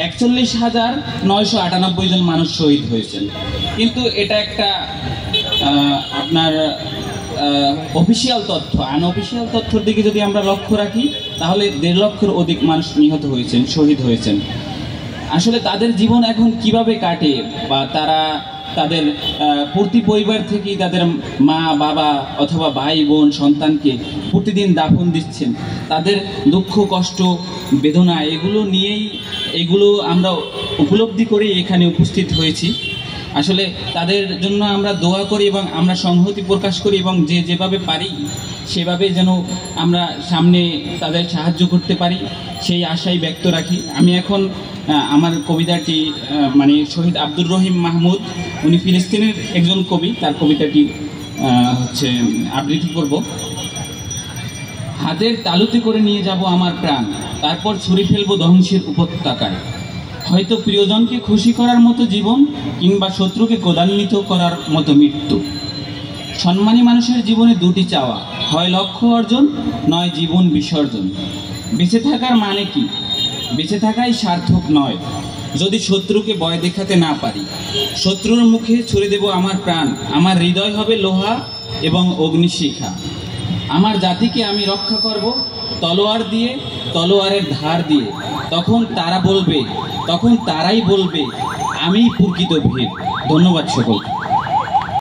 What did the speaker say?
41,998 জন মানুষ শহীদ হয়েছেন। কিন্তু এটা একটা আপনার অফিসিয়াল তথ্য। আনঅফিসিয়াল তথ্যের দিকে যদি আমরা লক্ষ্য রাখি তাহলে 1.5 লক্ষের অধিক মানুষ নিহত হয়েছেন, শহীদ হয়েছেন। আসলে তাদের জীবন এখন কিভাবে কাটে, বা তারা তাদের প্রতি পরিবার থেকেই তাদের মা বাবা অথবা ভাই বোন সন্তানকে প্রতিদিন দাফন দিচ্ছেন, তাদের দুঃখ কষ্ট বেদনা এগুলো আমরা উপলব্ধি করে এখানে উপস্থিত হয়েছি। আসলে তাদের জন্য আমরা দোয়া করি এবং আমরা সংহতি প্রকাশ করি, এবং যেভাবে পারি সেভাবে যেন আমরা সামনে তাদের সাহায্য করতে পারি সেই আশাই ব্যক্ত রাখি। আমি এখন আমার কবিতাটি মানে শহীদ আব্দুর রহিম মাহমুদ, উনি ফিলিস্তিনের একজন কবি, তার কবিতাটি আবৃত্তি করব। হাতের তালুতে করে নিয়ে যাব আমার প্রাণ, তারপর ছুঁড়ে ফেলবো ধ্বংসের উপত্যকায়। হয়তো প্রিয়জনকে খুশি করার মতো জীবন, কিংবা শত্রুকে ক্রোধান্বিত করার মতো মৃত্যু। সম্মানী মানুষের জীবনে দুটি চাওয়া, হয় লক্ষ্য অর্জন, নয় জীবন বিসর্জন। বেঁচে থাকার মানে কি? বেঁচে থাকাই সার্থক নয় যদি শত্রুকে ভয় দেখাতে না পারি। শত্রুর মুখে ছুড়ে দেব আমার প্রাণ, আমার হৃদয় হবে লোহা এবং অগ্নিশিখা। আমার জাতিকে আমি রক্ষা করব তলোয়ার দিয়ে, তলোয়ারের ধার দিয়ে। তখন তারাই বলবে আমিই প্রকৃত বীর। ধন্যবাদ সকলকে।